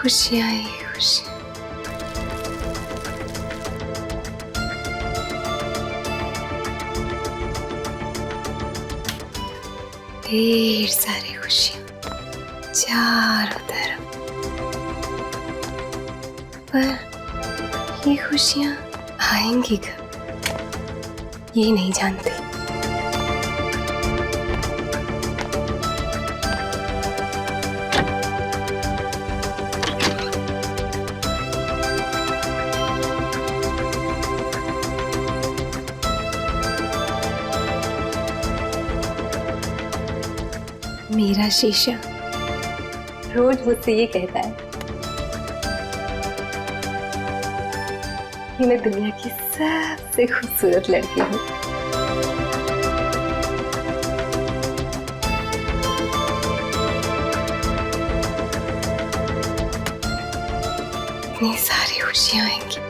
खुशियां ही खुशियां। ढेर सारी खुशियां चारों तरफ, पर ये खुशियां आएंगी कब ये नहीं जानती। मेरा शीशा रोज मुझसे ये कहता है कि मैं दुनिया की सबसे खूबसूरत लड़की हूँ। इतनी सारी खुशियां आएंगी।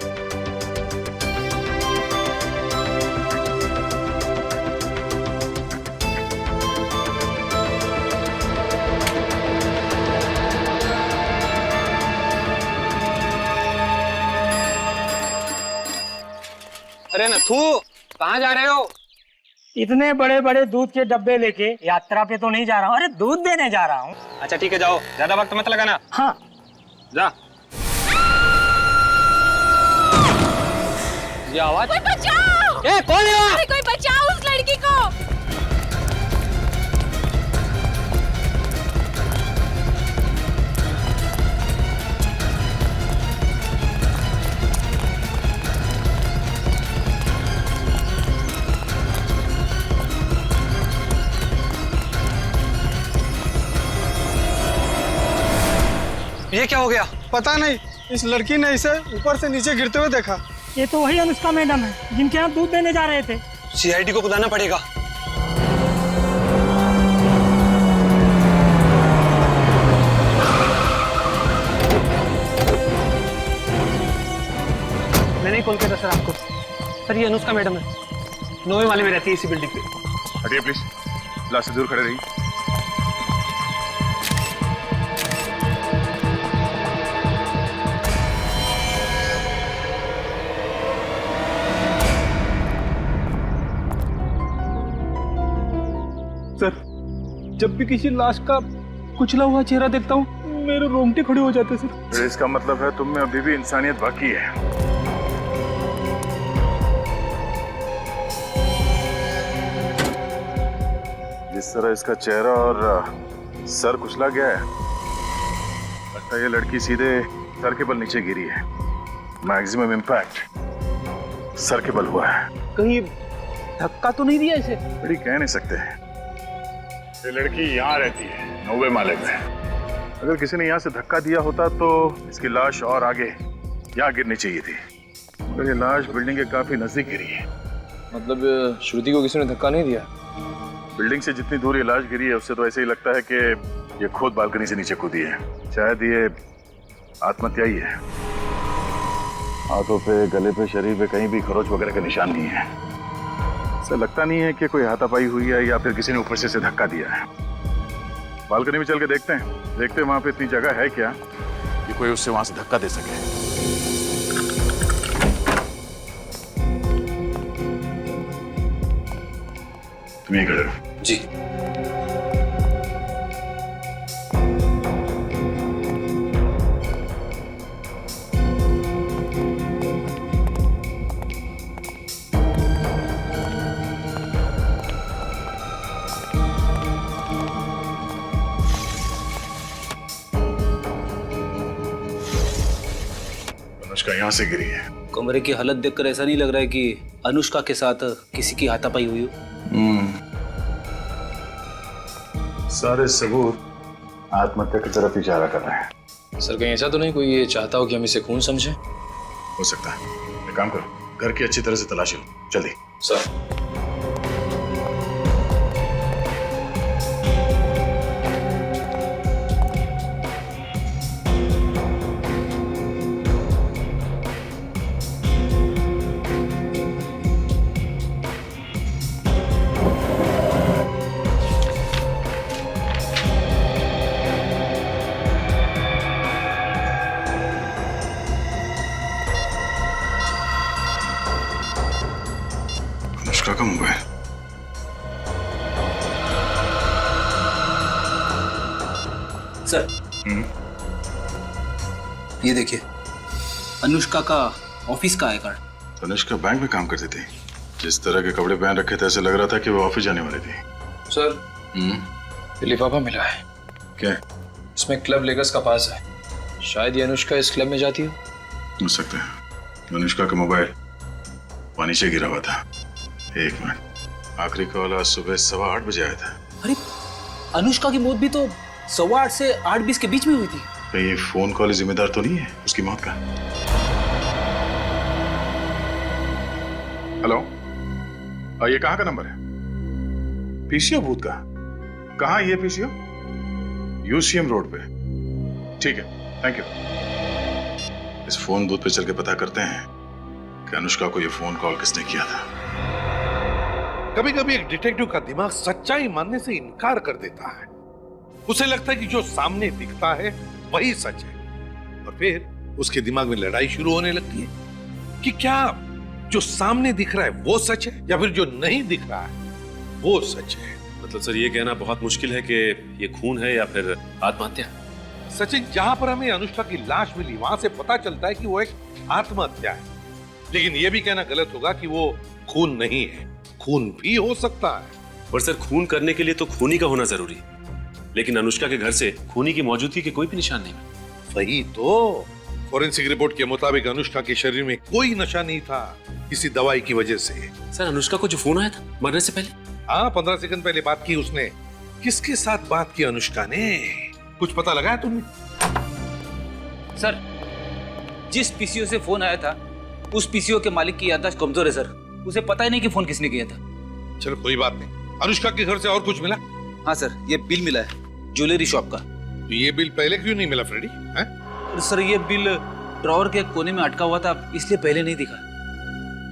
अरे नथु, कहाँ जा रहे हो? इतने बड़े बड़े दूध के डब्बे लेके यात्रा पे तो नहीं जा रहा हूँ, अरे दूध देने जा रहा हूँ। अच्छा ठीक है, जाओ, ज्यादा वक्त मत लगाना। हाँ जा। ये आवाज? कोई बचाओ! ए, कौन है वहाँ? अरे कोई बचाओ उस लड़की को! ये क्या हो गया? पता नहीं, इस लड़की ने इसे ऊपर से नीचे गिरते हुए देखा। ये तो वही अनुष्का मैडम है जिनके यहाँ दूध देने जा रहे थे। सीआईडी को बुलाना पड़ेगा। मैंने ही कॉल किया था सर आपको। सर ये अनुष्का मैडम है, 9वें वाले में रहती है इसी बिल्डिंग पे। हटिए प्लीज, क्लास से दूर खड़े रहिए। सर, जब भी किसी लाश का कुचला हुआ चेहरा देखता हूँ मेरे रोंगटे खड़े हो जाते सर। तो इसका मतलब है तुम में अभी भी इंसानियत बाकी है। जिस तरह इसका चेहरा और सर कुचला गया है, लगता है ये लड़की सीधे सर के बल नीचे गिरी है। मैक्सिमम इम्पैक्ट सर के बल हुआ है। कहीं धक्का तो नहीं दिया इसे? बड़ी कह नहीं सकते। ये लड़की यहाँ रहती है 9वें माले में। अगर किसी ने यहाँ से धक्का दिया होता तो इसकी लाश और आगे यहाँ गिरनी चाहिए थी, मगर ये लाश बिल्डिंग के काफी नजदीक गिरी है। मतलब श्रुति को किसी ने धक्का नहीं दिया? बिल्डिंग से जितनी दूर ये लाश गिरी है उससे तो ऐसे ही लगता है कि ये खुद बालकनी से नीचे कूदी है। शायद ये आत्महत्या ही है। हाथों पे, गले पे, शरीर पे कहीं भी खरोच वगैरह का निशान नहीं है। ऐसा लगता नहीं है कि कोई हाथापाई हुई है या फिर किसी ने ऊपर से इसे धक्का दिया है। बालकनी में चल के देखते हैं वहां पे इतनी जगह है क्या कि कोई उससे वहां से धक्का दे सके। तुम यहीं खड़े रहो। जी। अनुष्का यहाँ से गिरी है। कमरे की हालत देखकर ऐसा नहीं लग रहा है कि अनुष्का के साथ किसी की हाथापाई हुई हो। सारे सबूत आत्महत्या की तरफ इशारा कर रहे हैं। सर कहीं ऐसा तो नहीं कोई ये चाहता हो कि हम इसे खून समझे? हो सकता है। एक काम करो, घर की अच्छी तरह से तलाशी लो, जल्दी। सर सर, ये देखिए, अनुष्का का ऑफिस का आई कार्ड। अनुष्का बैंक में काम करती थी। जिस तरह के कपड़े पहन रखे थे ऐसे लग रहा था कि वो ऑफिस जाने वाली थी। सर, ये लिफाफा मिला है। क्या? इसमें क्लब लेगस का पास है। शायद ये अनुष्का इस क्लब में जाती हो सकता है। अनुष्का का मोबाइल वहाँ नीचे गिरा हुआ था। एक मिनट, आखिरी कॉल आज सुबह 8:15 बजे आया था। अरे, अनुष्का की मौत भी तो 8:15 से 8:20 के बीच में हुई थी। कहीं ये फोन कॉल जिम्मेदार तो नहीं है उसकी मौत का? हेलो, ये कहाँ का नंबर है? पीसीओ बूथ का? कहाँ ये पीसीओ? यूसीएम रोड पे। ठीक है, थैंक यू। इस फोन बूथ पे चल के पता करते हैं कि अनुष्का को ये फोन कॉल किसने किया था। कभी कभी एक डिटेक्टिव का दिमाग सच्चाई मानने से इनकार कर देता है। उसे लगता है कि जो सामने दिखता है वही सच है, और फिर उसके दिमाग में लड़ाई शुरू होने लगती है कि क्या जो सामने दिख रहा है वो सच है या फिर जो नहीं दिख रहा है वो सच है। मतलब सर, ये कहना बहुत मुश्किल है कि ये खून है या फिर आत्महत्या। सचिन, जहां पर हमें अनुष्का की लाश मिली वहां से पता चलता है कि वो एक आत्महत्या है, लेकिन यह भी कहना गलत होगा कि वो खून नहीं है। खून भी हो सकता है। पर सर, खून करने के लिए तो खूनी का होना जरूरी, लेकिन अनुष्का के घर से खूनी की मौजूदगी के कोई भी निशान नहीं। वही तो, फॉरेंसिक रिपोर्ट के मुताबिक अनुष्का के शरीर में कोई नशा नहीं था, किसी दवाई की वजह से। सर, अनुष्का को जो फोन आया था मरने से पहले? हाँ, 15 सेकंड पहले बात की उसने। किसके साथ बात की अनुष्का ने? कुछ पता लगा है तुमने? सर, जिस पीसीओ से फोन आया था उस पीसीओ के मालिक की याददाश्त कमजोर है सर। उसे पता ही नहीं कि फोन किसने किया था। चलो कोई बात नहीं। अनुष्का के घर से और कुछ मिला? हाँ सर, ये बिल मिला है ज्वेलरी शॉप का। तो ये बिल पहले क्यों नहीं मिला फ्रेडी? सर, ये बिल ड्रॉअर के कोने में अटका हुआ था, इसलिए पहले नहीं दिखा।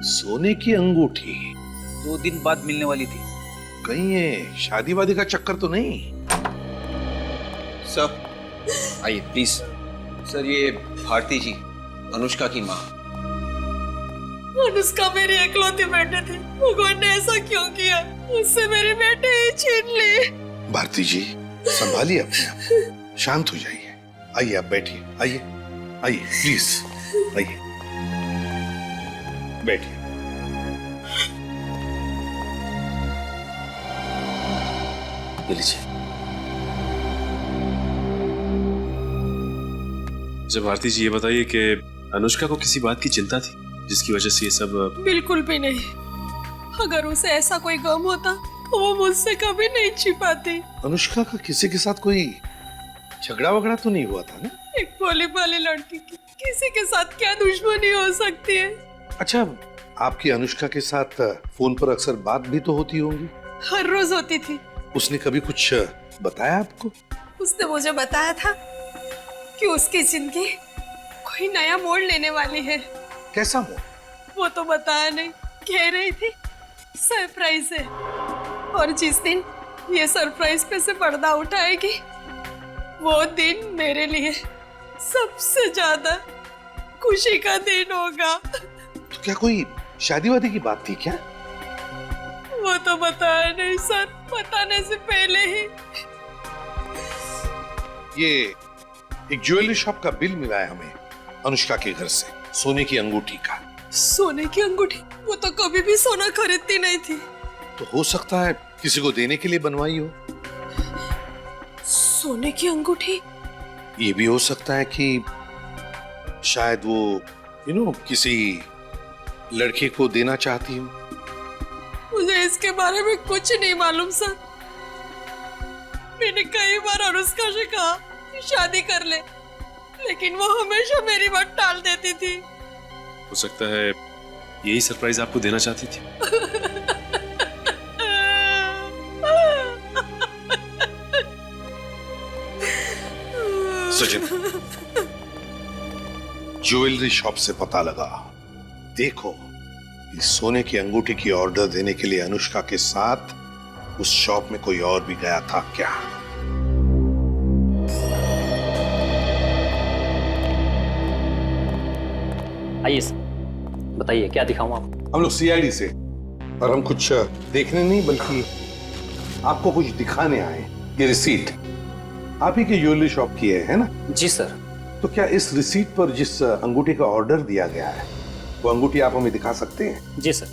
सोने की अंगूठी 2 दिन बाद मिलने वाली थी। कहीं ये शादी वादी का चक्कर तो नहीं? सर, आइए प्लीज। सर, ये भारती जी, अनुष्का की माँ। अनुष्का मेरी इकलौती बेटे थी। भगवान ने ऐसा क्यों किया? उससे मेरे बेटे ही छीन लिए। भारती जी, संभालिए अपने आप को, शांत हो जाइए। आइए, आप बैठिए। आइए आइए प्लीज, आइए बैठिए। ये लीजिए। जब भारती जी, ये बताइए कि अनुष्का को किसी बात की चिंता थी जिसकी वजह से ये सब? बिल्कुल भी नहीं। अगर उसे ऐसा कोई गम होता तो वो मुझसे कभी नहीं छिपाती। अनुष्का का किसी के साथ कोई झगड़ा वगड़ा तो नहीं हुआ था ना? एक भोली भाली लड़की की किसी के साथ क्या दुश्मनी हो सकती है? अच्छा, आपकी अनुष्का के साथ फोन पर अक्सर बात भी तो होती होंगी? हर रोज होती थी। उसने कभी कुछ बताया आपको? उसने मुझे बताया था कि उसकी जिंदगी कोई नया मोड़ लेने वाली है। कैसा मोड़? वो तो बताया नहीं, कह रही थी सरप्राइज है, और जिस दिन ये सरप्राइज पे से पर्दा उठाएगी वो दिन मेरे लिए सबसे ज्यादा खुशी का दिन होगा। तो क्या कोई शादी वादी की बात थी क्या? वो तो बताया नहीं सर, बताने से पहले ही। ये एक ज्वेलरी शॉप का बिल मिला है हमें अनुष्का के घर से, सोने की अंगूठी का। सोने की अंगूठी? वो तो कभी भी सोना खरीदती नहीं थी। तो हो सकता है किसी को देने के लिए बनवाई हो। सोने की अंगूठी? ये भी हो सकता है कि शायद वो किसी लड़के को देना चाहती हो। मुझे इसके बारे में कुछ नहीं मालूम सर। मैंने कई बार अनुष्का से कहा कि शादी कर ले, लेकिन वो हमेशा मेरी बात टाल देती थी। हो सकता है यही सरप्राइज आपको देना चाहती थी। सचिन, ज्वेलरी शॉप से पता लगा। देखो, इस सोने की अंगूठी की ऑर्डर देने के लिए अनुष्का के साथ उस शॉप में कोई और भी गया था क्या? आइए सर, बताइए क्या दिखाऊं आपको? हम लोग सीआईडी से, और हम कुछ देखने नहीं बल्कि आपको कुछ दिखाने आए। ये रिसीट आप ही की ज्वेलरी शॉप की है ना? जी सर। तो क्या इस रिसीट पर जिस अंगूठी का ऑर्डर दिया गया है वो अंगूठी आप हमें दिखा सकते हैं? जी सर।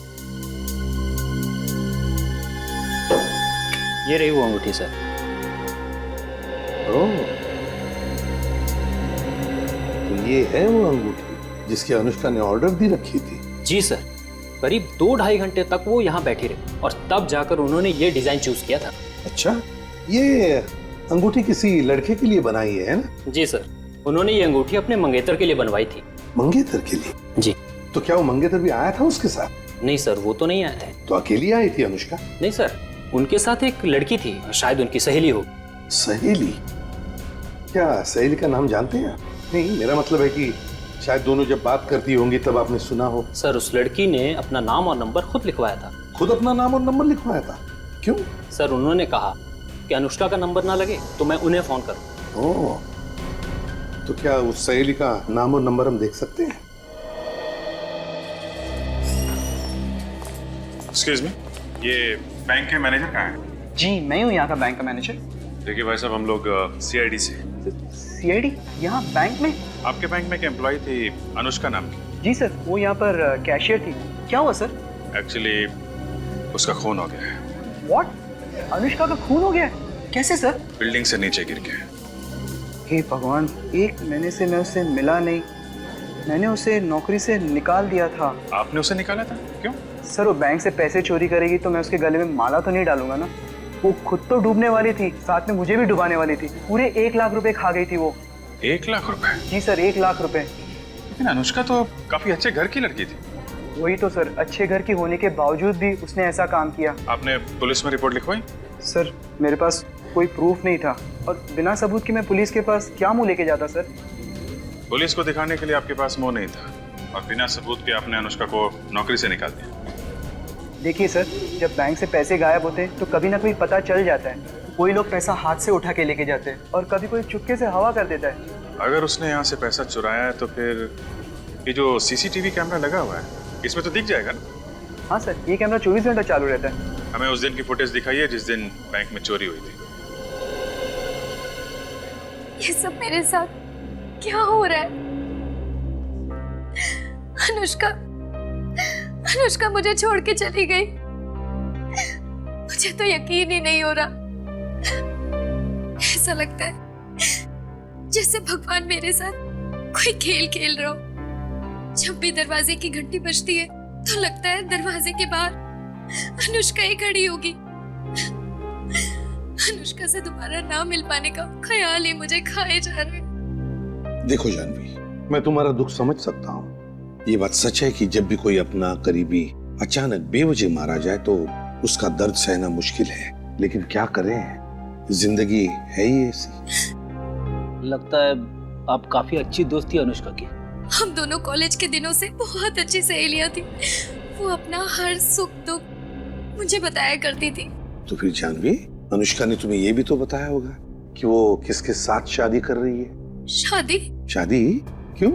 ये रही वो अंगूठी सर। ओह, तो ये है वो अंगूठी जिसकी अनुष्का ने ऑर्डर दी रखी थी? जी सर। करीब 2-2.5 घंटे तक वो यहाँ बैठी रही और तब जाकर उन्होंने ये डिजाइन चूज किया था। अच्छा, ये अंगूठी किसी लड़के के लिए बनाई है ना? जी सर। उन्होंने ये अंगूठी अपने मंगेतर के लिए बनवाई थी। मंगेतर के लिए? जी। तो क्या वो मंगेतर भी आया था उसके साथ? नहीं सर, वो तो नहीं आए थे। तो अकेली आई थी अनुष्का? नहीं सर, उनके साथ एक लड़की थी, शायद उनकी सहेली हो। सहेली? क्या सहेली का नाम जानते हैं? नहीं, मेरा मतलब है कि शायद दोनों जब बात करती होंगी तब आपने सुना हो। सर, उस लड़की ने अपना नाम और नंबर खुद लिखवाया था। खुद अपना नाम और नंबर लिखवाया था? क्यों? सर, उन्होंने कहा कि अनुष्का का नंबर ना लगे तो मैं उन्हें फोन करूं। ओह, तो क्या उस सहेली का नाम और नंबर हम देख सकते हैं? एक्सक्यूज मी, ये बैंक के मैनेजर कहाँ है? जी मैं हूँ यहाँ का बैंक का मैनेजर। देखिए भाई साहब, हम लोग सीआईडी से। सीआईडी यहाँ बैंक में? आपके बैंक में एक एम्प्लॉय थी अनुष्का नाम की। जी सर, वो यहाँ पर कैशियर थी। क्या हुआ सर? एक्चुअली उसका खून हो गया है। व्हाट? अनुष्का का खून हो गया है? कैसे सर? बिल्डिंग से नीचे गिर के। हे भगवान, 1 महीने से मैं उससे मिला नहीं। मैंने उसे नौकरी से निकाल दिया था। आपने उसे निकाला था? क्यों? सर, वो बैंक से पैसे चोरी करेगी तो मैं उसके गले में माला तो नहीं डालूंगा ना। वो खुद तो डूबने वाली थी, साथ में मुझे भी डुबाने वाली थी। पूरे 1 लाख रुपए खा गई थी वो। 1 लाख रुपए? जी सर, 1 लाख रुपए। लेकिन अनुष्का तो काफी अच्छे घर की लड़की थी। वही तो सर, अच्छे घर की होने के बावजूद भी उसने ऐसा काम किया। आपने पुलिस में रिपोर्ट लिखवाई? सर, मेरे पास कोई प्रूफ नहीं था और बिना सबूत के मैं पुलिस के पास क्या मुंह लेके जाता सर? पुलिस को दिखाने के लिए आपके पास मुंह नहीं था और बिना सबूत के आपने अनुष्का को नौकरी से निकाल दिया। देखिए सर, जब बैंक से पैसे गायब होते हैं तो कभी ना कभी पता चल जाता है। कोई लोग पैसा हाथ से उठा के लेके जाते हैं और कभी कोई चुपके से हवा कर देता है। अगर उसने यहाँ से पैसा चुराया है तो फिर ये जो सीसीटीवी कैमरा लगा हुआ है इसमें तो दिख जाएगा ना? हाँ सर, ये कैमरा 24 घंटा चालू रहता है। हमें उस दिन की फुटेज दिखाइए जिस दिन बैंक में चोरी हुई थी। ये सब मेरे साथ क्या हो रहा है? अनुष्का मुझे छोड़ के चली गई। मुझे तो यकीन ही नहीं हो रहा। ऐसा लगता है जैसे भगवान मेरे साथ कोई खेल खेल रहा हो। जब भी दरवाजे की घंटी बजती है तो लगता है दरवाजे के बाहर अनुष्का ही खड़ी होगी। अनुष्का से दोबारा ना मिल पाने का ख्याल ही मुझे खाए जा रहे हैं। देखो जानवी, मैं तुम्हारा दुख समझ सकता हूँ। ये बात सच है कि जब भी कोई अपना करीबी अचानक बेवजह मारा जाए तो उसका दर्द सहना मुश्किल है, लेकिन क्या करें, जिंदगी है ही ऐसी। लगता है आप काफी अच्छी दोस्त थी अनुष्का की। हम दोनों कॉलेज के दिनों से बहुत अच्छी सहेलियां थी। वो अपना हर सुख दुख मुझे बताया करती थी। तो फिर जानवी, अनुष्का ने तुम्हें ये भी तो बताया होगा कि वो किसके साथ शादी कर रही है? शादी? शादी? क्यों?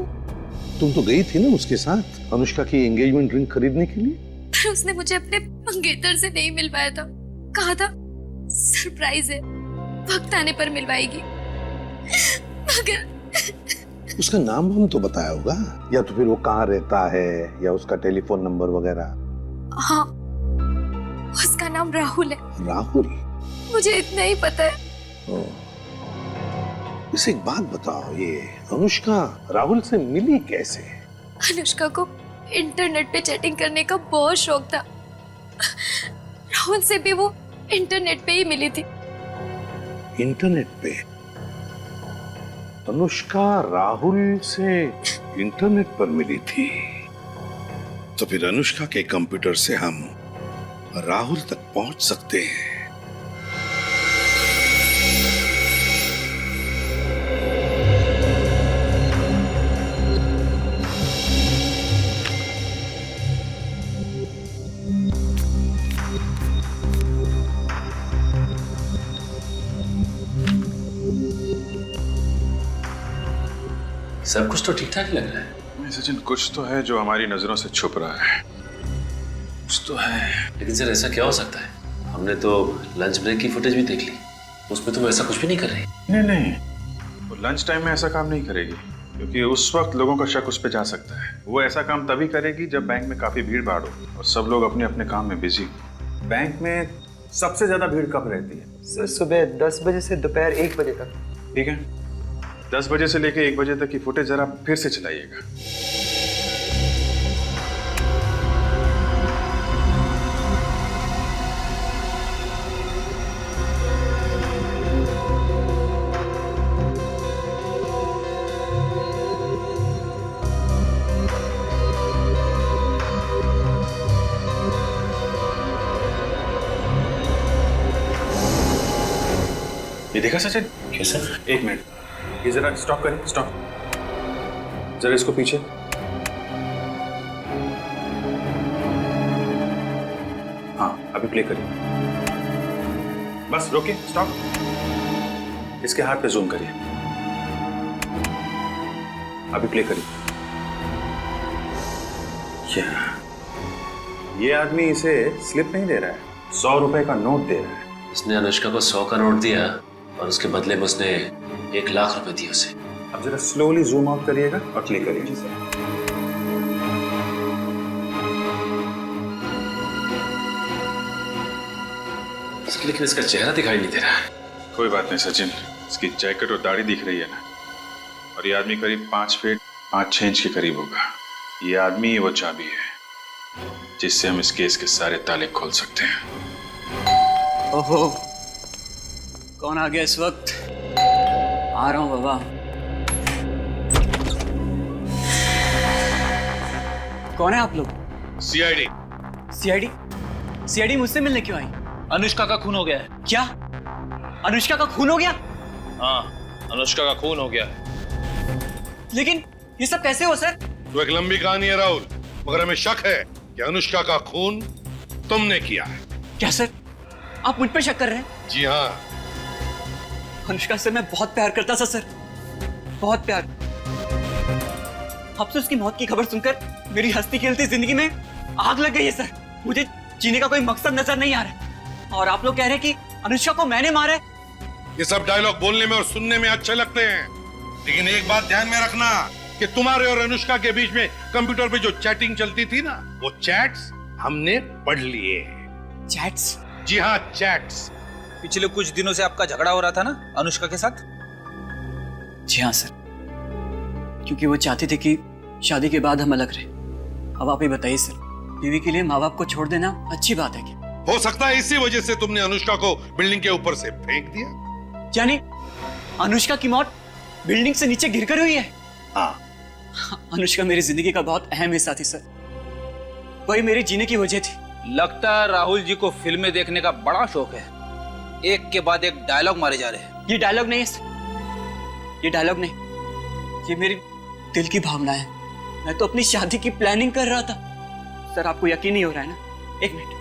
तुम तो गई थी ना उसके साथ अनुष्का की एंगेजमेंट रिंग खरीदने के लिए। पर उसने मुझे अपने मंगेतर से नहीं मिलवाया था। कहा था सरप्राइज है, वक्त आने पर मिलवाएगी। मगर उसका नाम हम तो बताया होगा, या तो फिर वो कहाँ रहता है या उसका टेलीफोन नंबर वगैरह। हाँ, उसका नाम राहुल है। राहुल? मुझे इतना ही पता है। इसे एक बात बताओ, ये अनुष्का राहुल से मिली कैसे? अनुष्का को इंटरनेट पे चैटिंग करने का बहुत शौक था। राहुल से भी वो इंटरनेट पे ही मिली थी। इंटरनेट पे? अनुष्का राहुल से इंटरनेट पर मिली थी? तो फिर अनुष्का के कंप्यूटर से हम राहुल तक पहुंच सकते हैं। सब कुछ तो ठीक ठाक लग रहा है। सचिन, कुछ तो है जो हमारी नजरों से छुप रहा है। कुछ तो है। लेकिन सर ऐसा क्या हो सकता है? हमने तो लंच ब्रेक की फुटेज भी देख ली। उसमें तुम ऐसा कुछ भी नहीं कर रही? नहीं नहीं, वो लंच टाइम में ऐसा काम नहीं करेगी, क्योंकि उस वक्त लोगों का शक उस पर जा सकता है। वो ऐसा काम तभी करेगी जब बैंक में काफी भीड़ भाड़ हो और सब लोग अपने अपने काम में बिजी हो। बैंक में सबसे ज्यादा भीड़ कब रहती है? सर सुबह 10 बजे से दोपहर 1 बजे तक। ठीक है, 10 बजे से लेके 1 बजे तक की फुटेज जरा फिर से चलाइएगा। ये देखा सचिन? कैसा? 1 मिनट, ये जरा स्टॉप करें, स्टॉप। जरा इसको पीछे। हाँ, अभी प्ले करिए। बस रोके, स्टॉप। इसके हाथ पे जूम करिए। अभी प्ले करिए। ये आदमी इसे स्लिप नहीं दे रहा है, 100 रुपए का नोट दे रहा है। उसने अनुष्का को 100 का नोट दिया और उसके बदले में उसने 1 लाख रुपए दिए उसे। अब जरा स्लोली जूम आउट करिएगा और क्लिक करिए। लेकिन इसका चेहरा दिखाई नहीं दे रहा है। कोई बात नहीं सचिन, इसकी जैकेट और दाढ़ी दिख रही है ना, और ये आदमी करीब 5 फीट 5-6 इंच के करीब होगा। ये आदमी ही वो चाबी है जिससे हम इस केस के सारे ताले खोल सकते हैं। ओहो, कौन आ गया इस वक्त? आ रहा हूँ बाबा। कौन है आप लोग? सीआईडी। सीआईडी? सीआईडी मुझसे मिलने क्यों आई? अनुष्का का खून हो गया है। क्या? अनुष्का का खून हो गया? हाँ, अनुष्का का खून हो गया है। लेकिन ये सब कैसे हो सर? तो एक लंबी कहानी है राहुल, मगर हमें शक है कि अनुष्का का खून तुमने किया है। क्या सर, आप मुझ पर शक कर रहे हैं? जी हाँ। अनुष्का से मैं बहुत प्यार करता था सर, बहुत प्यार। अब से उसकी मौत की खबर सुनकर मेरी हंसती खेलती जिंदगी में आग लग गई है सर। मुझे जीने का कोई मकसद नजर नहीं आ रहा है। और आप लोग कह रहे हैं कि अनुष्का को मैंने मारा है। ये सब डायलॉग बोलने में और सुनने में अच्छे लगते हैं, लेकिन एक बात ध्यान में रखना कि तुम्हारे और अनुष्का के बीच में कंप्यूटर पे जो चैटिंग चलती थी ना, वो चैट्स हमने पढ़ लिए। चैट्स? जी हाँ, चैट्स। पिछले कुछ दिनों से आपका झगड़ा हो रहा था ना अनुष्का के साथ? जी हाँ सर, क्योंकि वो चाहती थी कि शादी के बाद हम अलग रहे। अब आप ही बताइए सर, बीवी के लिए माँ बाप को छोड़ देना अच्छी बात है क्या? हो सकता है इसी वजह से तुमने अनुष्का को बिल्डिंग के ऊपर से फेंक दिया। यानी अनुष्का की मौत बिल्डिंग से नीचे गिरकर हुई है? हाँ। अनुष्का मेरी जिंदगी का बहुत अहम हिस्सा थी सर, वही मेरे जीने की वजह थी। लगता है राहुल जी को फिल्में देखने का बड़ा शौक है। एक के बाद एक डायलॉग मारे जा रहे हैं। ये डायलॉग नहीं है सर, ये डायलॉग नहीं, ये मेरी दिल की भावना है। मैं तो अपनी शादी की प्लानिंग कर रहा था सर। आपको यकीन नहीं हो रहा है ना? एक मिनट।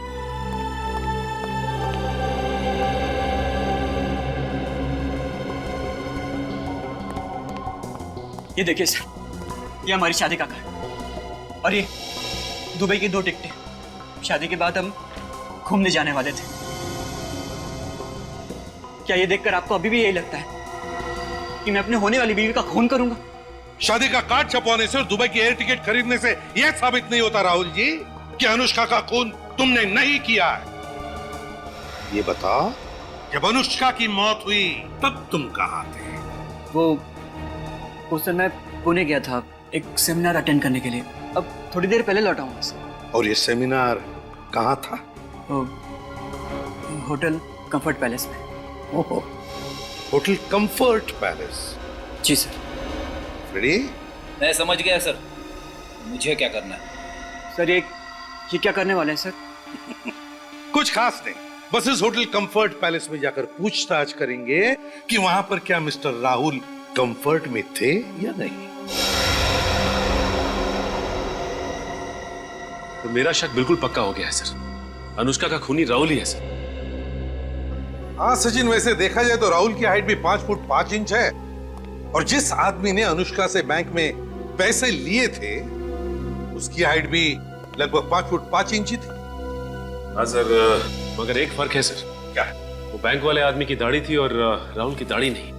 ये देखिए सर, ये हमारी शादी का घर, और ये दुबई की 2 टिकटें। शादी के बाद हम घूमने जाने वाले थे। क्या ये देखकर आपको अभी भी यही लगता है कि मैं अपने होने वाली बीवी का खून करूंगा? शादी का कार्ड छपवाने से और दुबई की एयर टिकट खरीदने से यह साबित नहीं होता राहुल जी कि अनुष्का का खून तुमने नहीं किया है। ये बताओ, जब अनुष्का की मौत हुई तब तुम कहाँ थे? वो सर, मैं पुणे गया था एक सेमिनार अटेंड करने के लिए। अब थोड़ी देर पहले लौटा हूँ सर। और ये सेमिनार कहाँ था? होटल कंफर्ट पैलेस में। ओहो, होटल कंफर्ट पैलेस। जी सर। रेडी? मैं समझ गया सर, मुझे क्या करना है? सर ये क्या करने वाले हैं सर? कुछ खास नहीं, बस इस होटल कंफर्ट पैलेस में जाकर पूछताछ करेंगे कि वहां पर क्या मिस्टर राहुल कंफर्ट में थे या नहीं। तो मेरा शक बिल्कुल पक्का हो गया है सर, अनुष्का का खूनी राहुल ही है सर। हाँ सचिन, वैसे देखा जाए तो राहुल की हाइट भी 5 फुट 5 इंच है, और जिस आदमी ने अनुष्का से बैंक में पैसे लिए थे उसकी हाइट भी लगभग 5 फुट 5 इंच थी। हाँ सर, मगर एक फर्क है सर। क्या? वो बैंक वाले आदमी की दाढ़ी थी और राहुल की दाढ़ी नहीं।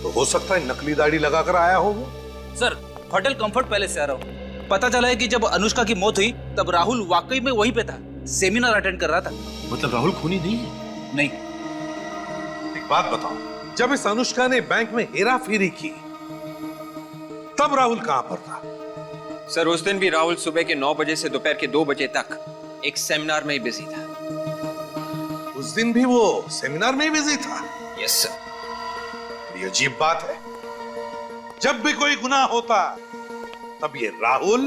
तो हो सकता है नकली दाढ़ी लगाकर आया हो वो। सर होटल कंफर्ट पैलेस से आ रहा हूँ। पता चला है कि जब अनुष्का की मौत हुई तब राहुल वाकई में वहीं पे था, सेमिनार अटेंड कर रहा था। मतलब राहुल खूनी नहीं है? नहीं। एक बात बताओ, जब इस अनुष्का ने बैंक में हेरा फेरी की तब राहुल कहां पर था? सर उस दिन भी राहुल सुबह के 9 बजे से दोपहर के 2 बजे तक एक सेमिनार में ही बिजी था। उस दिन भी वो सेमिनार में ही बिजी था? Yes sir. ये अजीब बात है, जब भी कोई गुनाह होता तब ये राहुल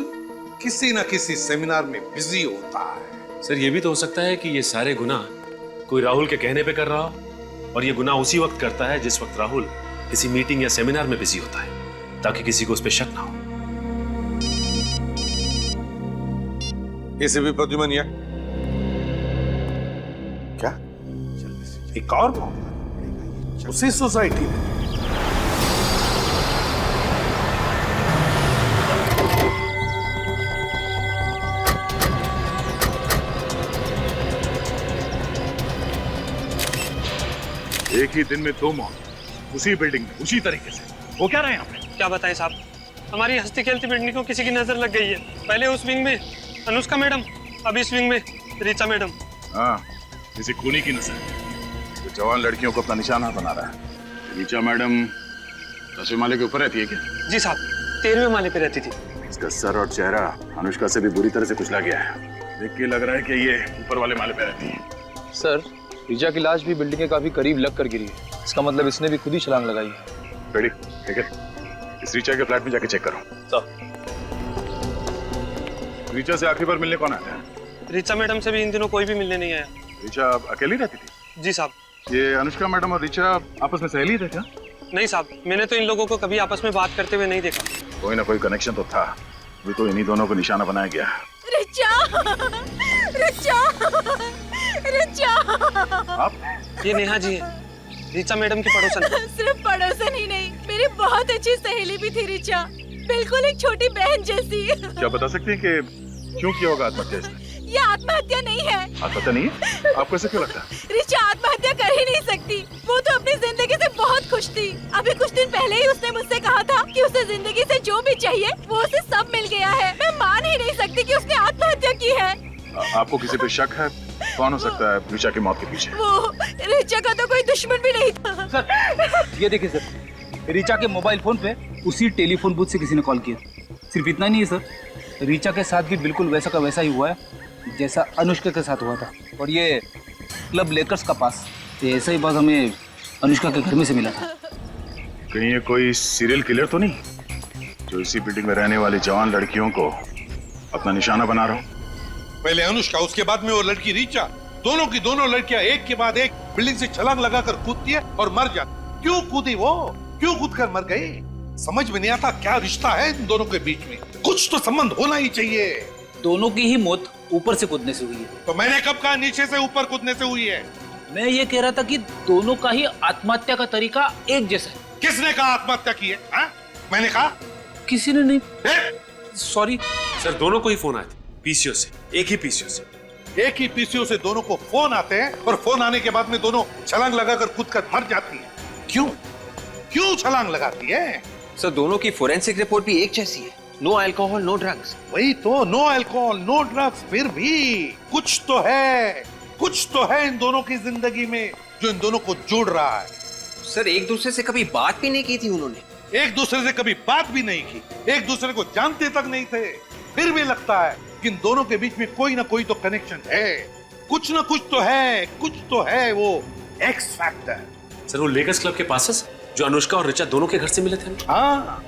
किसी न किसी सेमिनार में बिजी होता है। सर ये भी तो हो सकता है कि ये सारे गुनाह कोई राहुल के कहने पे कर रहा हो और ये गुनाह उसी वक्त करता है जिस वक्त राहुल किसी मीटिंग या सेमिनार में बिजी होता है, ताकि किसी को उस पर शक ना हो। इसे भी प्रद्युमन या क्या एक और उसी सोसाइटी में? एक ही दिन में 2 मौत, उसी बिल्डिंग में, उसी तरीके से। वो क्या रहे हैं यहाँ पे? क्या बताएं साहब, हमारी हंसती खेलती बिल्डिंग को किसी की नजर लग गई है। पहले उस विंग में अनुष्का मैडम, अब इस विंग में ऋचा मैडम। हाँ, किसी खूनी की नजर। तो जवान लड़कियों को अपना निशाना बना रहा है। ऋचा मैडम 10वें माले के ऊपर रहती है क्या? जी साहब, 13वें माले पे रहती थी। इसका सर और चेहरा अनुष्का से भी बुरी तरह से कुचला गया है। देख के लग रहा है कि ये ऊपर वाले माले पे रहती है। सर ऋचा की लाश भी बिल्डिंग के काफी करीब लग कर गिरी है। इसका मतलब इसने भी खुद ही छलांग लगाई है। रेडी, ठीक है। इस ऋचा के फ्लैट में जाके चेक करो। ऋचा से आखिरी बार मिलने कौन आया था? ऋचा मैडम से भी इन दिनों कोई भी मिलने नहीं आया। ऋचा अकेली रहती थी? जी साहब। ये अनुष्का मैडम और ऋचा आपस में सहेली थे क्या? नहीं साहब, मैंने तो इन लोगों को कभी आपस में बात करते हुए नहीं देखा। कोई ना कोई कनेक्शन तो था, वो तो इन्हीं दोनों को निशाना बनाया गया। रिचा, रिचा, रिचा। आप? ये नेहा जी है, ऋचा मैडम की पड़ोसन। सिर्फ पड़ोसन ही नहीं, मेरी बहुत अच्छी सहेली भी थी रिचा, बिल्कुल एक छोटी बहन जैसी। क्या बता सकते हैं कि क्यों किया होगा आत्महत्या इसने? ये आत्महत्या नहीं है। आत्महत्या नहीं है? आपको ऐसा क्यों लगता है? रिचा आत्महत्या कर ही नहीं सकती, वो तो अपनी जिंदगी से बहुत खुश थी। अभी कुछ दिन पहले ही उसने मुझसे कहा था कि उसे जिंदगी से जो भी चाहिए वो उसे सब मिल गया है। मैं मान ही नहीं सकती कि उसने आत्महत्या की है। आपको किसी पे शक है? कौन हो सकता है ऋचा की मौत के पीछे? वो ऋचा का तो कोई दुश्मन भी नहीं था। सर ये देखिए सर, ऋचा के मोबाइल फोन पे उसी टेलीफोन बूथ से किसी ने कॉल किया। सिर्फ इतना नहीं है सर, ऋचा के साथ भी बिल्कुल वैसा का वैसा ही हुआ है जैसा अनुष्का के साथ हुआ था। और ये क्लब लेकर्स का पास, ये ऐसा ही बात हमें अनुष्का के घर में से मिला था। कहीं ये कोई सीरियल किलर तो नहीं जो इसी बिल्डिंग में रहने वाली जवान लड़कियों को अपना निशाना बना रहा हो? पहले अनुष्का, उसके बाद में वो लड़की ऋचा, दोनों की दोनों लड़कियां एक के बाद एक बिल्डिंग से छलांग लगाकर कूदती है और मर जाती। क्यों कूदी वो? क्यों कूदकर मर गई? समझ में नहीं आता क्या रिश्ता है इन दोनों के बीच में। कुछ तो संबंध होना ही चाहिए। दोनों की ही मौत ऊपर से कूदने से हुई है। तो मैंने कब कहा नीचे से ऊपर कूदने से हुई है? मैं ये कह रहा था कि दोनों का ही आत्महत्या का तरीका एक जैसा है। किसने कहा आत्महत्या की है? हा? मैंने कहा? किसी ने नहीं। सॉरी सर, दोनों को ही फोन आए थे पीसीओ से, एक ही पीसीओ से। एक ही पीसीओ से दोनों को फोन आते हैं और फोन आने के बाद में दोनों छलांग लगाकर कूदकर मर जाती है। क्यों? क्यों छलांग लगाती है? सर दोनों की फोरेंसिक रिपोर्ट भी एक जैसी है, नो अल्कोहल नो ड्रग्स। वही तो, नो अल्कोहल नो ड्रग्स। फिर भी कुछ तो है, कुछ तो है इन दोनों की जिंदगी में जो इन दोनों को जोड़ रहा है। सर एक दूसरे से कभी बात भी नहीं की थी उन्होंने, एक दूसरे से कभी बात भी नहीं की, एक दूसरे को जानते तक नहीं थे। फिर भी लगता है कि इन दोनों के बीच में कोई ना कोई तो कनेक्शन है, कुछ ना कुछ तो है, कुछ तो है वो एक्स फैक्टर। सर वो लेकर्स क्लब के पासेस जो अनुष्का और ऋचा दोनों के घर से मिले थे। हाँ,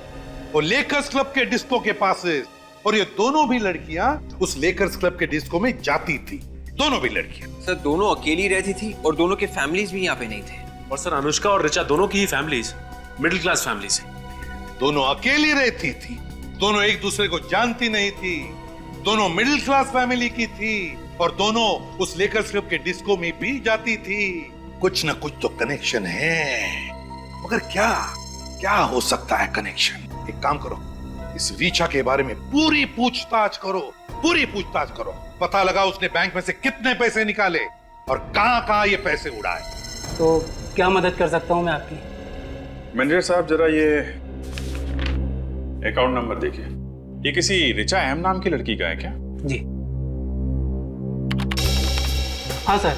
वो लेकर्स क्लब के डिस्को के पासेस। और ये दोनों भी लड़कियां उस लेकर्स क्लब के डिस्को में जाती थी, दोनों भी लड़कियां। सर दोनों अकेली रहती थी और दोनों के फैमिलीज भी यहाँ पे नहीं थे। और सर अनुष्का और ऋचा दोनों की ही फैमिलीज मिडिल क्लास फैमिलीज है। दोनों अकेली रहती थी, दोनों एक दूसरे को जानती नहीं थी, दोनों मिडिल क्लास फैमिली की थी और दोनों उस लेकर्स क्लब के डिस्को में भी जाती थी। कुछ ना कुछ तो कनेक्शन है, मगर क्या क्या हो सकता है कनेक्शन? एक काम करो, इस ऋचा के बारे में पूरी पूछताछ करो, पूरी पूछताछ करो। पता लगा उसने बैंक में से कितने पैसे निकाले, और कहां ये पैसे उड़ाए। तो क्या मदद कर सकता हूँ मैं आपकी? मैनेजर साहब जरा ये अकाउंट नंबर देखिए। ये किसी रिचा एम नाम की लड़की का है क्या? जी हाँ सर,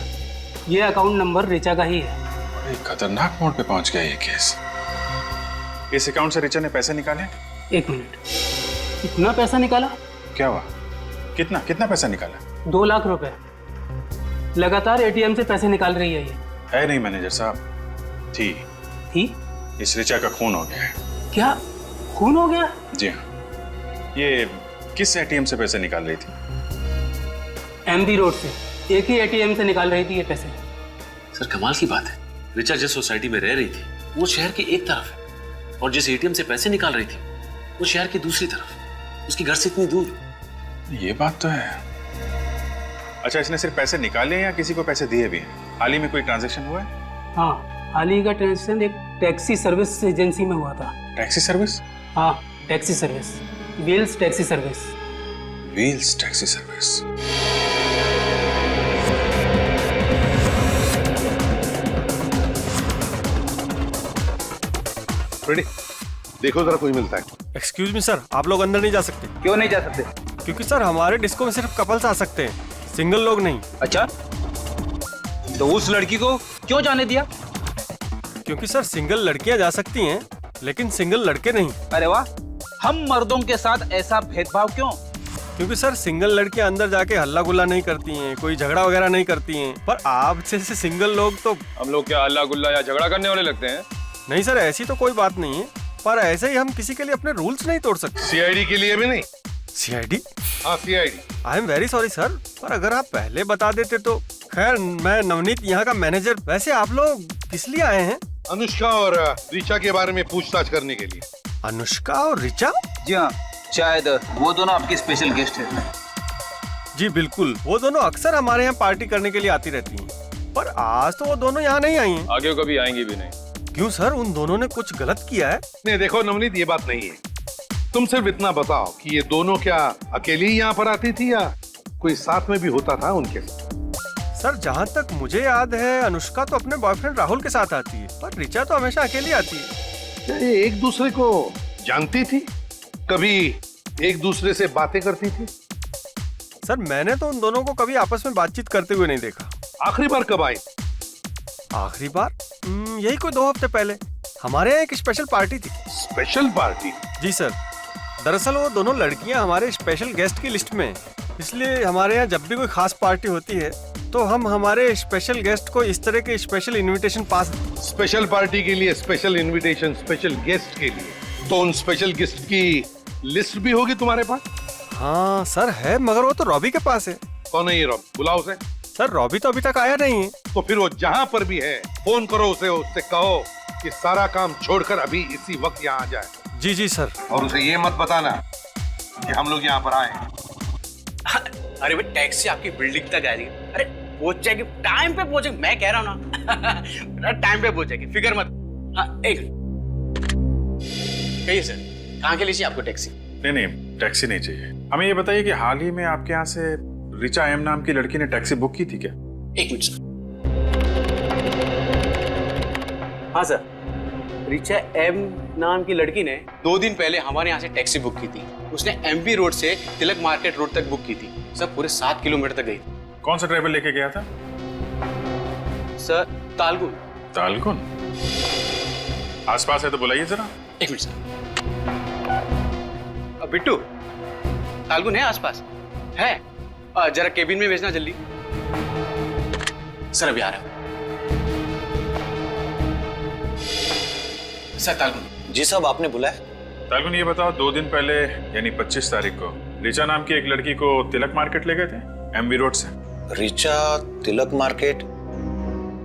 ये अकाउंट नंबर रिचा का ही है। एक खतरनाक मोड़ पे पहुंच गया ये केस। इस अकाउंट से रिचा ने पैसे निकाले? 1 मिनट, इतना पैसा निकाला? क्या हुआ? कितना कितना पैसा निकाला? 2 लाख रुपए। लगातार एटीएम से पैसे निकाल रही है ये। है नहीं मैनेजर साहब, थी इस रिचा का खून हो गया है। क्या खून हो गया? जी हाँ। ये किस एटीएम से पैसे निकाल रही थी? एमबी रोड से, एक ही एटीएम से निकाल रही थी ये पैसे। सर कमाल की बात है, रिचा जिस सोसाइटी में रह रही थी वो शहर के एक तरफ है और जिस एटीएम से पैसे निकाल रही थी वो शहर की दूसरी तरफ, उसके घर से इतनी दूर। ये बात तो है। अच्छा, इसने सिर्फ पैसे निकाले या किसी को पैसे दिए भी हैं? हाल ही में कोई ट्रांजैक्शन हुआ है? हाँ, हाल ही का ट्रांजेक्शन एक टैक्सी सर्विस एजेंसी में हुआ था। Taxi service? हाँ, taxi service, wheels taxi service. Wheels taxi service. Ready, देखो जरा कोई मिलता है। एक्सक्यूज मी सर, आप लोग अंदर नहीं जा सकते। क्यों नहीं जा सकते? क्योंकि सर हमारे डिस्को में सिर्फ कपल्स आ सकते हैं, सिंगल लोग नहीं। अच्छा, तो उस लड़की को क्यों जाने दिया? क्योंकि सर सिंगल लड़कियां जा सकती हैं लेकिन सिंगल लड़के नहीं। अरे वाह, हम मर्दों के साथ ऐसा भेदभाव क्यों? क्योंकि सर सिंगल लड़कियां अंदर जाके हल्ला गुल्ला नहीं करती हैं, कोई झगड़ा वगैरह नहीं करती हैं, पर आप जैसे सिंगल लोग तो। हम लोग क्या हल्ला गुल्ला या झगड़ा करने वाले लगते हैं? नहीं सर, ऐसी तो कोई बात नहीं है, पर ऐसे ही हम किसी के लिए अपने रूल्स नहीं तोड़ सकते। सीआईडी के लिए भी नहीं? सीआईडी? हाँ CID. I am very sorry sir, पर अगर आप पहले बता देते तो। खैर, मैं नवनीत यहाँ का मैनेजर। वैसे आप लोग किस लिए आए हैं? अनुष्का और रिचा के बारे में पूछताछ करने के लिए। अनुष्का और रिचा? जी हाँ, शायद वो दोनों आपके स्पेशल गेस्ट हैं। जी बिल्कुल, वो दोनों अक्सर हमारे यहाँ पार्टी करने के लिए आती रहती हैं, पर आज तो वो दोनों यहाँ नहीं आई हैं। आगे कभी आएंगी भी नहीं। क्यों सर, उन दोनों ने कुछ गलत किया है? नहीं देखो नवनीत, ये बात नहीं है। तुम सिर्फ इतना बताओ कि ये दोनों क्या अकेली ही यहाँ पर आती थी या कोई साथ में भी होता था उनके साथ? सर जहाँ तक मुझे याद है, अनुष्का तो अपने बॉयफ्रेंड राहुल के साथ आती है, पर रिचा तो हमेशा अकेली आती है। क्या ये एक दूसरे को जानती थी? कभी एक दूसरे से बातें करती थी? सर मैंने तो उन दोनों को कभी आपस में बातचीत करते हुए नहीं देखा। आखिरी बार कब आई? आखिरी बार यही कोई 2 हफ्ते पहले। हमारे यहाँ एक स्पेशल पार्टी थी। Special party? जी सर, दरअसल वो दोनों लड़कियां हमारे स्पेशल गेस्ट की लिस्ट में हैं, इसलिए हमारे यहाँ जब भी कोई खास पार्टी होती है तो हम हमारे स्पेशल गेस्ट को इस तरह के स्पेशल इनविटेशन पास। स्पेशल पार्टी के लिए स्पेशल इनविटेशन स्पेशल गेस्ट के लिए, तो उन स्पेशल गेस्ट की लिस्ट भी होगी तुम्हारे पास? हाँ सर है, मगर वो तो रॉबी के पास है। कौन है ये रॉबी? बुलाओ उसे। सर रॉबी तो अभी तक आया नहीं है। तो फिर वो जहाँ पर भी है फोन करो उसे, उससे कहो कि सारा काम छोड़कर अभी इसी वक्त यहाँ आ जाए। जी जी सर। और उसे ये मत बताना कि हम लोग यहाँ पर आए। अरे भाई, टैक्सी आपकी बिल्डिंग तक आ रही है। अरे पहुंच जाएगी, टाइम पे पहुंचेगी, मैं कह रहा हूँ ना। टाइम पे पहुंचेगी, फिक्र मत। हाँ, एक कहिए सर, कहाँ के लिए चाहिए आपको टैक्सी? नहीं, टैक्सी नहीं चाहिए हमें। ये बताइए कि हाल ही में आपके यहाँ से रिचा एम नाम की लड़की ने टैक्सी बुक की थी क्या? 1 मिनट सर। हाँ सर, रिचा एम नाम की लड़की ने 2 दिन पहले हमारे यहाँ से टैक्सी बुक की थी। उसने एमपी रोड से तिलक मार्केट रोड तक बुक की थी। सर पूरे 7 किलोमीटर तक गई थी। कौन सा ड्राइवर लेके गया था? सर तालगुन। तालगुन? आसपास है तो बुलाइए जरा। 1 मिनट सर। बिट्टू, तालगुन है आसपास? है? जरा केबिन में भेजना जल्दी। सर अभी आ रहा हूं। सर तालगुन। जी साहब, आपने बुलाया? तालगुन ये बताओ, 2 दिन पहले यानी 25 तारीख को रिचा नाम की एक लड़की को तिलक मार्केट ले गए थे एमबी रोड से। रिचा तिलक मार्केट?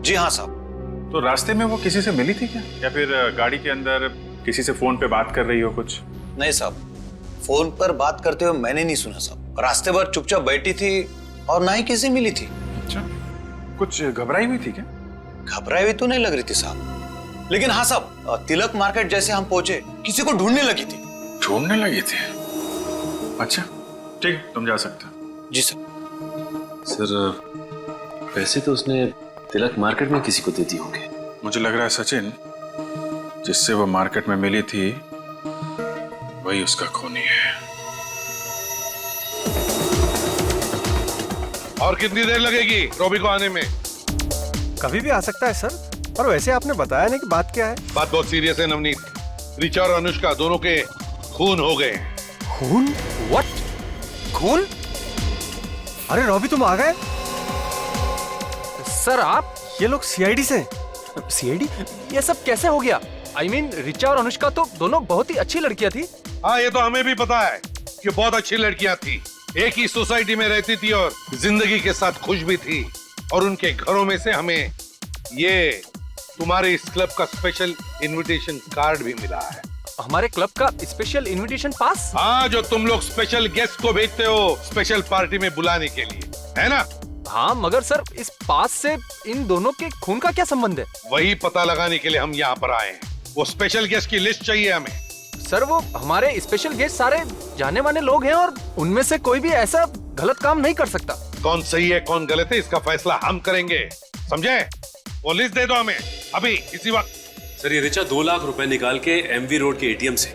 जी हाँ साहब। तो रास्ते में वो किसी से मिली थी क्या, या फिर गाड़ी के अंदर किसी से फोन पे बात कर रही हो कुछ? नहीं साहब, फोन पर बात करते हुए मैंने नहीं सुना साहब। रास्ते पर चुपचाप बैठी थी और ना ही किसी मिली थी। अच्छा, कुछ घबराई हुई थी क्या? घबराई हुई तो नहीं लग रही थी साहब, लेकिन हाँ साहब, तिलक मार्केट जैसे हम पहुंचे किसी को ढूंढने लगी थी। ढूंढने लगी थी? अच्छा ठीक, तुम जा सकते हो। जी सर। सर पैसे तो उसने तिलक मार्केट में किसी को दे दिए होंगे। मुझे लग रहा है सचिन, जिससे वो मार्केट में मिली थी वही उसका खूनी है। और कितनी देर लगेगी रॉबी को आने में? कभी भी आ सकता है सर। और वैसे आपने बताया नहीं कि बात क्या है? बात बहुत सीरियस है नवनीत। रिचा और अनुष्का दोनों के खून हो गए। खून? व्हाट? खून? अरे रॉबी तुम आ गए? सर आप? ये लोग सीआईडी से? सीआईडी? ये सब कैसे हो गया? I mean, रिचा और अनुष्का तो दोनों बहुत ही अच्छी लड़कियां थी। हाँ, ये तो हमें भी पता है कि बहुत अच्छी लड़कियां थी, एक ही सोसाइटी में रहती थी और जिंदगी के साथ खुश भी थी। और उनके घरों में से हमें ये तुम्हारे इस क्लब का स्पेशल इनविटेशन कार्ड भी मिला है। हमारे क्लब का स्पेशल इनविटेशन पास? हाँ, जो तुम लोग स्पेशल गेस्ट को भेजते हो स्पेशल पार्टी में बुलाने के लिए, है ना? हाँ, मगर सर इस पास से इन दोनों के खून का क्या संबंध है? वही पता लगाने के लिए हम यहाँ पर आए हैं। वो स्पेशल गेस्ट की लिस्ट चाहिए हमें। सर वो हमारे स्पेशल गेस्ट सारे जाने माने लोग हैं और उनमें से कोई भी ऐसा गलत काम नहीं कर सकता। कौन सही है कौन गलत है इसका फैसला हम करेंगे, समझे? वो लिस्ट दे दो हमें अभी इसी वक्त। सर ये रिचा 2 लाख रुपए निकाल के एमवी रोड के एटीएम से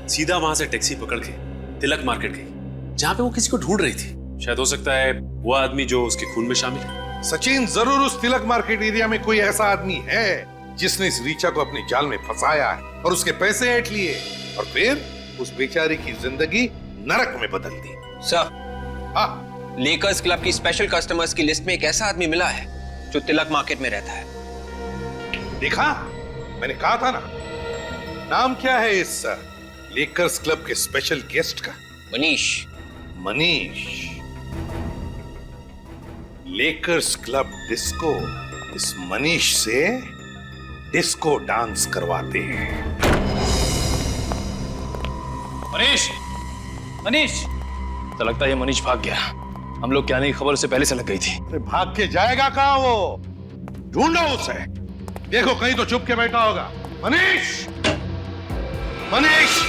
सीधा वहां से टैक्सी पकड़ के तिलक मार्केट गई, जहां पे वो किसी को ढूंढ रही थी। शायद हो सकता है वो आदमी जो उसके खून में शामिल है। सचिन, जरूर उस तिलक मार्केट एरिया में कोई ऐसा आदमी है जिसने इस रिचा को अपने जाल में फंसाया है और उसके पैसे ऐंठ लिए और फिर उस बेचारी की जिंदगी नरक में बदल दी। सर, हाँ, लेकर्स क्लब की स्पेशल कस्टमर्स की लिस्ट में एक ऐसा आदमी मिला है जो तिलक मार्केट में रहता है। देखा, मैंने कहा था ना। नाम क्या है इस लेकर्स क्लब के स्पेशल गेस्ट का? Manish. Manish. Lakers club disco इस मनीष से डिस्को डांस करवाते हैं। मनीष, मनीष, तो लगता है ये मनीष भाग गया। हम लोग क्या नहीं खबर उसे पहले से लग गई थी। अरे भाग के जाएगा कहां वो? ढूंढो उसे। देखो कहीं तो छुप के बैठा होगा। मनीष, मनीष,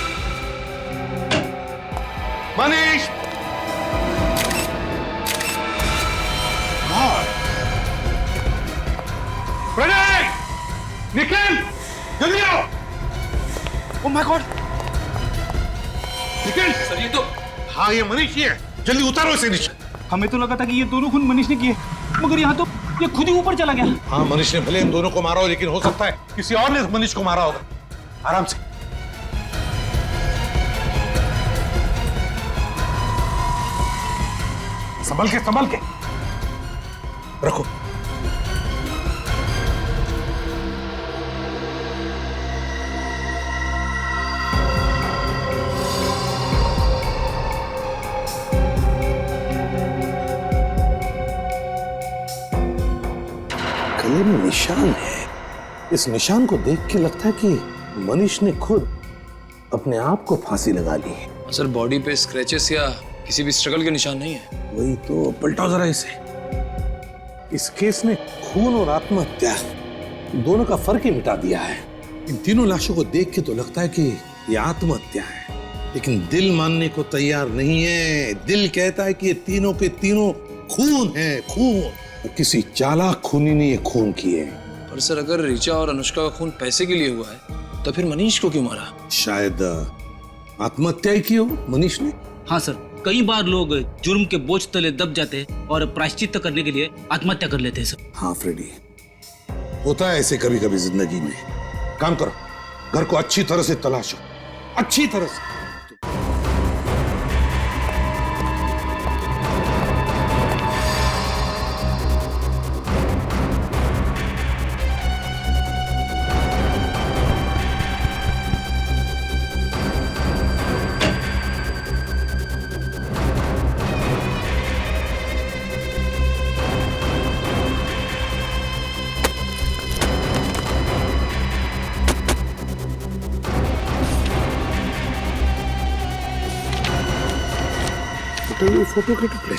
मनीष। प्रणय, निखिल, जल्दी आओ। Oh my God, Nikhil. Sir ये तो, हाँ ये मनीष ही है। जल्दी उतारो इसे नीचे। हमें तो लगा था कि ये दोनों खून मनीष ने किए, मगर यहाँ तो ये खुद ही ऊपर चला गया। हाँ, मनीष ने भले इन दोनों को मारा हो, लेकिन हो सकता है किसी और ने मनीष को मारा होगा। आराम से। संभल के, संभल के रखो। गले में निशान है। इस निशान को देख के लगता है कि मनीष ने खुद अपने आप को फांसी लगा ली है। सर बॉडी पे स्क्रैचेस या किसी भी स्ट्रगल के निशान नहीं है। वही तो, पलटाओ जरा इसे। इस केस ने खून और आत्महत्या दोनों का फर्क ही मिटा दिया है। इन तीनों लाशों को देख के तो लगता है कि ये आत्महत्या है, लेकिन दिल मानने को तैयार नहीं है। दिल कहता है कि ये तीनों के तीनों खून है, खून। किसी चालाक खूनी ने ये खून किए। पर सर अगर रिचा और अनुष्का का खून पैसे के लिए हुआ है तो फिर मनीष को क्यों मारा? शायद आत्महत्या ही की हो मनीष ने। हाँ सर, कई बार लोग जुर्म के बोझ तले दब जाते हैं और प्रायश्चित करने के लिए आत्महत्या कर लेते हैं सर। हाँ फ्रेडी, होता है ऐसे कभी कभी जिंदगी में। काम करो, घर को अच्छी तरह से तलाशो, अच्छी तरह से। ये फोटो के टुकड़े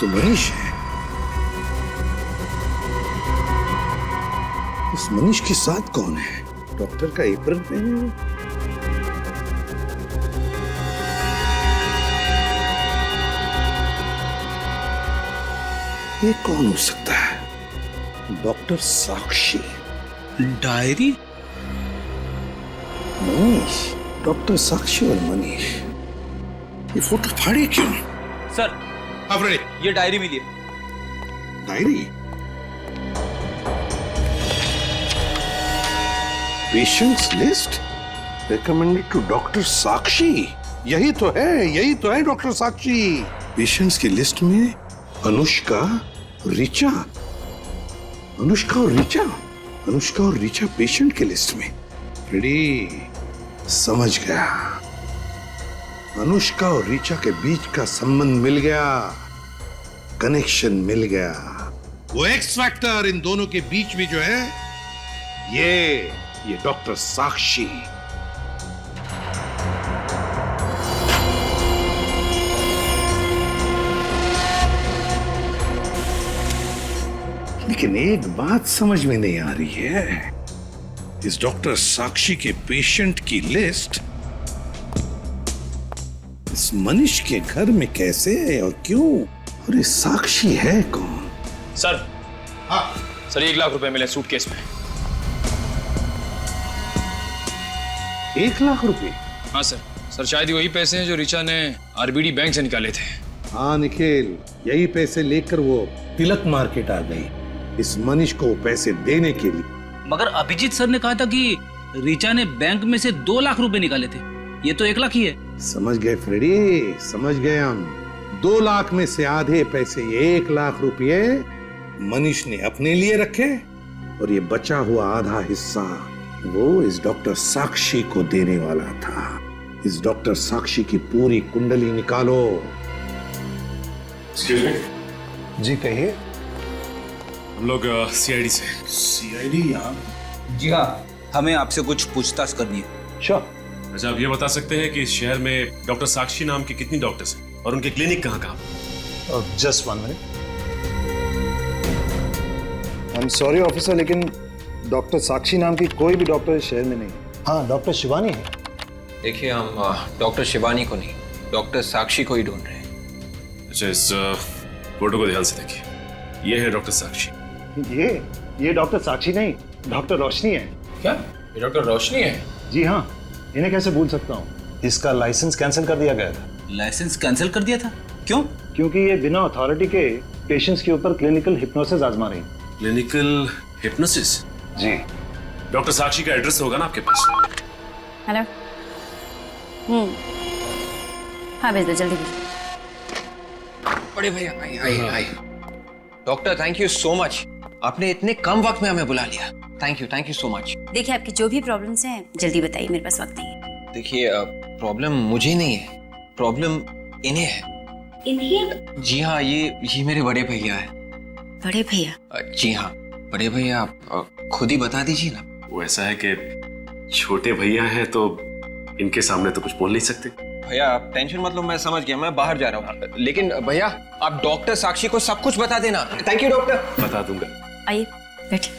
तो मनीष है। इस मनीष के साथ कौन है? डॉक्टर का एप्रन पहने हुए। ये कौन हो सकता है? डॉक्टर साक्षी। डायरी? मनीष, डॉक्टर साक्षी और मनीष, ये फोटो फाड़े क्यों? सर ये डायरी मिली है। Diary? Patients list recommended to doctor Sakshi. यही तो है डॉक्टर साक्षी। पेशेंट्स की लिस्ट में अनुष्का और ऋचा पेशेंट के लिस्ट में। फ्रेडी, समझ गया। अनुष्का और ऋचा के बीच का संबंध मिल गया, कनेक्शन मिल गया। वो एक्स फैक्टर इन दोनों के बीच में जो है, ये डॉक्टर साक्षी। लेकिन एक बात समझ में नहीं आ रही है, इस डॉक्टर साक्षी के पेशेंट की लिस्ट इस मनीष के घर में कैसे है और क्यों? और ये साक्षी है कौन? सर सर 1 लाख रुपए मिले सूटकेस में। 1 लाख रुपए? हाँ सर शायद वही पैसे हैं जो ऋचा ने आरबीडी बैंक से निकाले थे। हाँ निखिल, यही पैसे लेकर वो तिलक मार्केट आ गई इस मनीष को पैसे देने के लिए। मगर अभिजीत सर ने कहा था कि ऋचा ने बैंक में से 2 लाख रुपए निकाले थे, ये तो 1 लाख ही है। समझ गए फ्रेडी, समझ गए हम। 2 लाख में से आधे पैसे, 1 लाख रुपए मनीष ने अपने लिए रखे और ये बचा हुआ आधा हिस्सा वो इस डॉक्टर साक्षी को देने वाला था। इस डॉक्टर साक्षी की पूरी कुंडली निकालो। जी कहिए। हम लोग सीआईडी से। सीआईडी यहाँ? जी हाँ, हमें आपसे कुछ पूछताछ करनी है। श्योर। अच्छा, आप ये बता सकते हैं कि इस शहर में डॉक्टर साक्षी नाम के कितनी डॉक्टर्स हैं और उनके क्लिनिक कहाँ? Just 1 minute. I am sorry officer, लेकिन डॉक्टर साक्षी नाम की कोई भी डॉक्टर इस शहर में नहीं। हाँ, डॉक्टर शिवानी है। देखिए, हम डॉक्टर शिवानी को नहीं, डॉक्टर साक्षी को ही ढूंढ रहे हैं। अच्छा, इस फोटो को ध्यान से देखिए। ये है डॉक्टर साक्षी। ये डॉक्टर साक्षी नहीं, डॉक्टर रोशनी है। क्या ये डॉक्टर रोशनी है? जी हाँ, इन्हें कैसे भूल सकता हूँ। इसका लाइसेंस कैंसिल कर दिया गया था। लाइसेंस कैंसिल कर दिया था? क्यों? क्योंकि ये बिना अथॉरिटी के पेशेंट्स के ऊपर क्लिनिकल हिप्नोसिस आजमा रही। Clinical hypnosis? जी। डॉक्टर साक्षी का एड्रेस होगा ना आपके पास? हेलो। हाँ भेज दो, जल्दी भेज। बड़े भैया आई। Doctor, thank you so much, आपने इतने कम वक्त में हमें बुला लिया। Thank you so much. देखिए, आपकी जो भी प्रॉब्लम्स हैं जल्दी बताइए, मेरे पास वक्त नहीं है। देखिए, प्रॉब्लम मुझे नहीं है, प्रॉब्लम इन्हें है। इन्हें? जी हाँ, ये मेरे बड़े भैया है। बड़े भैया? जी हाँ, बड़े भैया, आप खुद ही बता दीजिए ना। वो ऐसा है कि छोटे भैया हैं तो इनके सामने तो कुछ बोल नहीं सकते। भैया आप टेंशन मत लो, मैं समझ गया, मैं बाहर जा रहा हूँ। लेकिन भैया आप डॉक्टर साक्षी को सब कुछ बता देना। Thank you doctor. बता दूंगा। आइए बैठिए।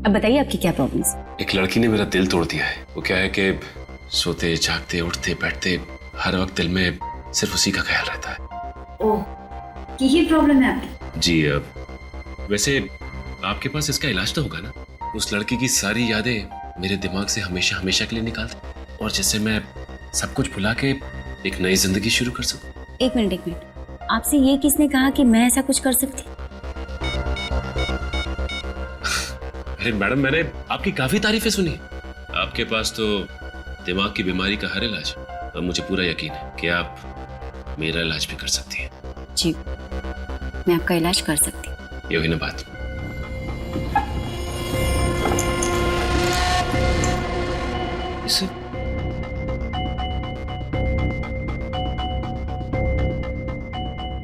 अब बताइए आपकी क्या प्रॉब्लम्स? एक लड़की ने मेरा दिल तोड़ दिया है। वो क्या है कि सोते जागते उठते बैठते हर वक्त दिल में सिर्फ उसी का ख्याल रहता है। ओह, यही प्रॉब्लम है आपकी? जी, वैसे आपके पास इसका इलाज तो होगा ना? उस लड़की की सारी यादें मेरे दिमाग से हमेशा हमेशा के लिए निकाल दें और जिससे मैं सब कुछ भुला के एक नई जिंदगी शुरू कर सकूं। एक मिनट, आपसे ये किसने कहा कि मैं ऐसा कुछ कर सकती? अरे मैडम, मैंने आपकी काफी तारीफें सुनी। आपके पास तो दिमाग की बीमारी का हर इलाज है और मुझे पूरा यकीन है कि आप मेरा इलाज भी कर सकती हैं। जी, मैं आपका इलाज कर सकती हूँ। ये हुई ना बात।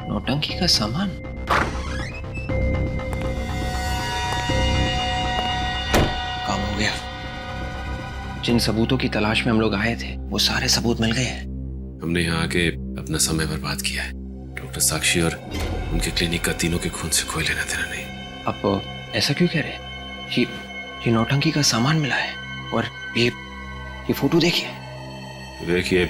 नौटंकी का सामान। काम हो गया। जिन सबूतों की तलाश में हम लोग आए थे वो सारे सबूत मिल गए हैं। हमने यहाँ आके अपना समय बर्बाद किया है। डॉक्टर साक्षी और उनके क्लिनिक का तीनों के खून से कोई लेना देना नहीं। आप ऐसा क्यों कह रहे हैं? ये नौटंकी का सामान मिला है और ये फोटो देखिए। विवेक, ये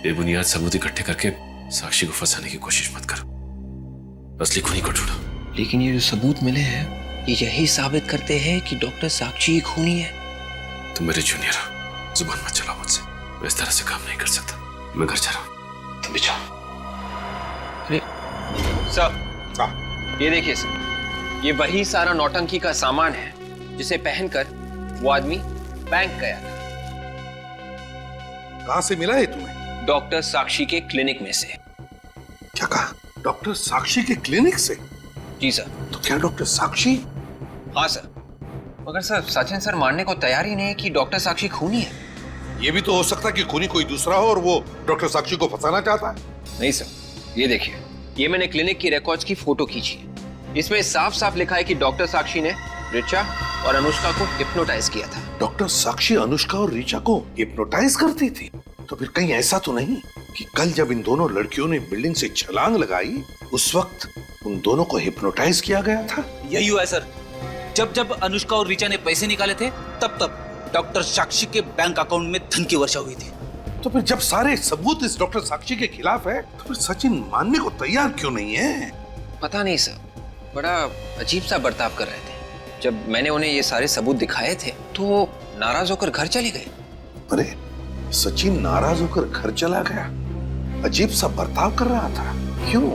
बेबुनियाद सबूत इकट्ठे करके साक्षी को फंसाने की कोशिश मत करो। असली खूनी को ढूंढो। लेकिन ये जो सबूत मिले हैं ये यही साबित करते हैं कि डॉक्टर साक्षी ही खूनी है। तुम मेरे जूनियर हो, जुबान मत चलाओ मुझसे। मैं इस तरह से काम नहीं कर सकता। मैं घर जा रहा हूँ, तुम भी जाओ। अरे सर, ये देखिए सर, ये वही सारा नौटंकी का सामान है जिसे पहनकर वो आदमी बैंक गया था। कहां से मिला है तुम्हें? डॉक्टर साक्षी के क्लिनिक में से। क्या कहा? डॉक्टर साक्षी के क्लिनिक से? जी सर। तो क्या डॉक्टर साक्षी? हाँ सर, मगर सर सचिन सर मानने को तैयार ही नहीं कि डॉक्टर साक्षी खूनी है। ये भी तो हो सकता है कि खूनी कोई दूसरा हो और वो डॉक्टर साक्षी को फंसाना चाहता है। नहीं सर, ये देखिए, ये मैंने क्लिनिक की रिकॉर्ड्स की फोटो खींची है। इसमें साफ साफ लिखा है कि डॉक्टर साक्षी ने ऋचा और अनुष्का को हिप्नोटाइज किया था। डॉक्टर साक्षी अनुष्का और ऋचा को हिप्नोटाइज करती थी? तो फिर कहीं ऐसा तो नहीं कि कल जब इन दोनों लड़कियों ने बिल्डिंग से छलांग लगाई उस वक्त उन दोनों को हिप्नोटाइज किया गया था? यही हुआ है सर। जब जब अनुष्का और ऋचा ने पैसे निकाले थे तब तब डॉक्टर साक्षी के बैंक अकाउंट में धन की वर्षा हुई थी। तो फिर जब सारे सबूत इस डॉक्टर साक्षी के खिलाफ है तो फिर सचिन मानने को तैयार क्यों नहीं है? पता नहीं सर, बड़ा अजीब सा बर्ताव कर रहे थे। जब मैंने उन्हें ये सारे सबूत दिखाए थे तो नाराज होकर घर चले गए। अरे सचिन नाराज होकर घर चला गया? अजीब सा बर्ताव कर रहा था, क्यों?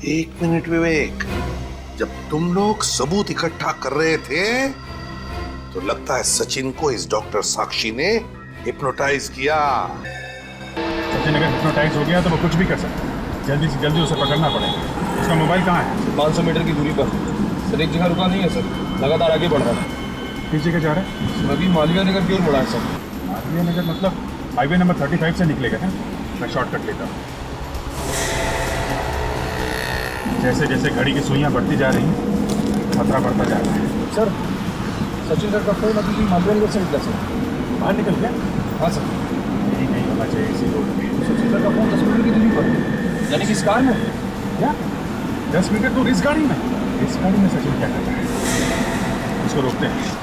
एक मिनट विवेक, जब तुम लोग सबूत इकट्ठा कर रहे थे तो लगता है सचिन को इस डॉक्टर साक्षी ने हिप्नोटाइज किया। सचिन अगर हिप्नोटाइज हो गया तो वो कुछ भी कर सकता है। जल्दी से जल्दी उसे पकड़ना पड़ेगा। उसका मोबाइल कहाँ है? 500 मीटर की दूरी पर सर। एक जगह रुका नहीं है सर, लगातार आगे बढ़ रहा है। किस जगह जा रहा है? अभी मालवीय नगर की ओर मुड़ा है सर। मालवीय नगर मतलब हाईवे नंबर 35 से निकलेगा ना? मैं शॉर्टकट लेता हूँ। जैसे जैसे घड़ी की सुइयां बढ़ती जा रही हैं खतरा बढ़ता जा रहा है। सर सचिन सर का फोन अभी मालवीय नगर से निकला सर। बाहर निकल गया? हाँ सर। यही नहीं होना चाहिए इसी रोड पे। सचिन सर का फोन 10 मीटर की दूरी पर, यानी कि इस कार में। क्या 10 मीटर दूर इस गाड़ी में? इस गाड़ी में सचिन क्या कर रहा है? उसको रोकते हैं।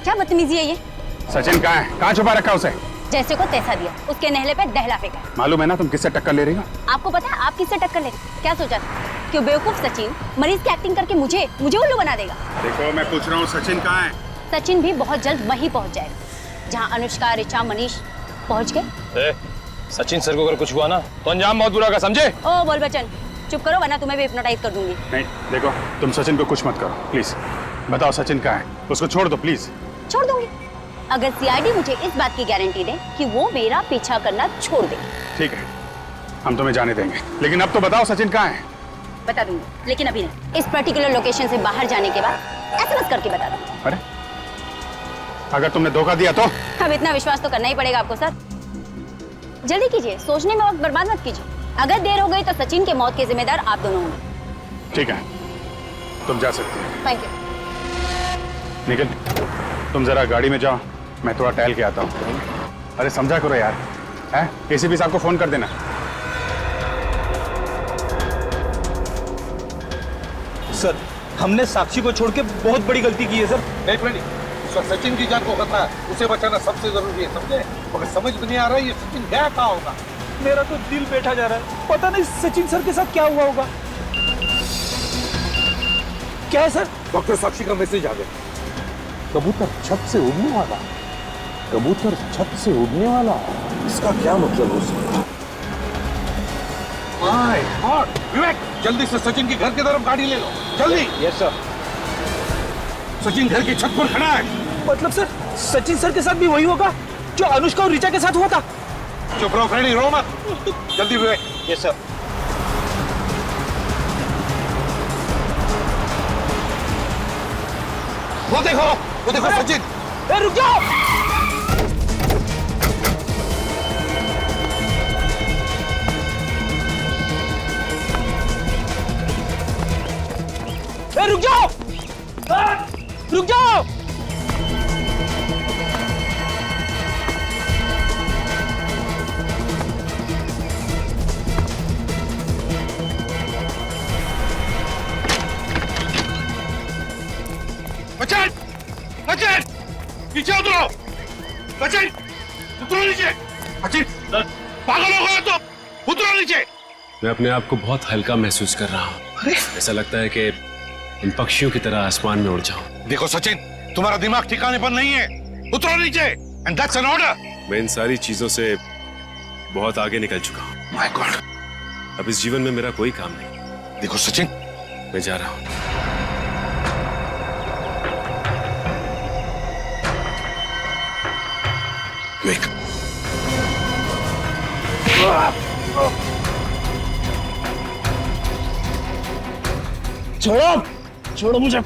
क्या बदतमीजी है ये? सचिन कहाँ है? कहाँ छुपा रखा उसे? जैसे को तैसा दिया, उसके नहले पे दहला फेंका। मालूम है ना तुम किससे टक्कर ले रही हो? आपको पता है आप किससे टक्कर ले रही? क्या सोचा था कि बेवकूफ सचिन मरीज की एक्टिंग करके मुझे उल्लू बना देगा? देखो मैं पूछ रहा हूँ सचिन कहाँ है? सचिन भी बहुत जल्द वहीं पहुंच जाएगा जहाँ अनुष्का, ऋचा, मनीष पहुंच गए। सचिन सर को अगर कुछ हुआ ना तो अंजाम बहुत बुरा होगा, समझे? ओ बोल बच्चन, चुप करो वरना तुम्हें भी हिप्नोटाइज कर दूंगी। नहीं देखो, तुम सचिन को कुछ मत करो प्लीज। बताओ सचिन कहाँ है? उसको छोड़ दो प्लीज। छोड़ दूंगी अगर सीआईडी मुझे इस बात की गारंटी दे कि वो मेरा पीछा करना छोड़ दे। ठीक है, हम तुम्हें जाने देंगे, लेकिन अब तो बताओ सचिन कहाँ है? बता दूंगी, लेकिन अभी नहीं। इस पर्टिकुलर लोकेशन से बाहर जाने के बाद एसएमएस करके बता दूंगी। अरे अगर तुमने धोखा दिया तो? अब इतना विश्वास तो करना ही पड़ेगा आपको सर। जल्दी कीजिए, सोचने में वक्त बर्बाद मत कीजिए। अगर देर हो गई तो सचिन के मौत के जिम्मेदार आप दोनों होंगे। ठीक है, तुम जा सकती हो। Thank you. निखिल तुम जरा गाड़ी में जाओ, मैं थोड़ा टहल के आता हूँ। अरे समझा करो यार, है? एसीपी साहब को फोन कर देना। सर हमने साक्षी को छोड़ के बहुत बड़ी गलती की है सर। नहीं फ्रेंड, उस वक्त सचिन की जान को खतरा है, उसे बचाना सबसे जरूरी है, समझे? मगर समझ में नहीं आ रहा है ये सचिन गया कहाँ होगा। मेरा तो दिल बैठा जा रहा है, पता नहीं सचिन सर के साथ क्या हुआ होगा। क्या है सर? डॉक्टर साक्षी का मैसेज आ गया। कबूतर छत से उड़ने वाला, कबूतर छत से उड़ने वाला, इसका क्या मतलब हो सकता है? My God! विवेक जल्दी से सचिन के घर की तरफ गाड़ी ले लो, जल्दी। Yes sir. सचिन घर की छत पर खड़ा है। मतलब सर सचिन सर के साथ भी वही होगा जो अनुष्का और ऋचा के साथ हुआ था? चुप रहो फ्रेंडी, रो मत। जल्दी विवेक। Yes sir. वो देखो सचिन। रुक जाओ। रुक जाओ, रुक जाओ। पागल हो गया तो उतरो नीचे। मैं अपने आप को बहुत हल्का महसूस कर रहा हूँ। ऐसा लगता है कि इन पक्षियों की तरह आसमान में उड़ जाऊं। देखो सचिन, तुम्हारा दिमाग ठिकाने पर नहीं है, उतरो नीचे। And that's an order. मैं इन सारी चीजों से बहुत आगे निकल चुका हूँ। माय गॉड, अब इस जीवन में मेरा कोई काम नहीं। देखो सचिन, मैं जा रहा हूँ। छोड़ो, छोड़ो मुझे।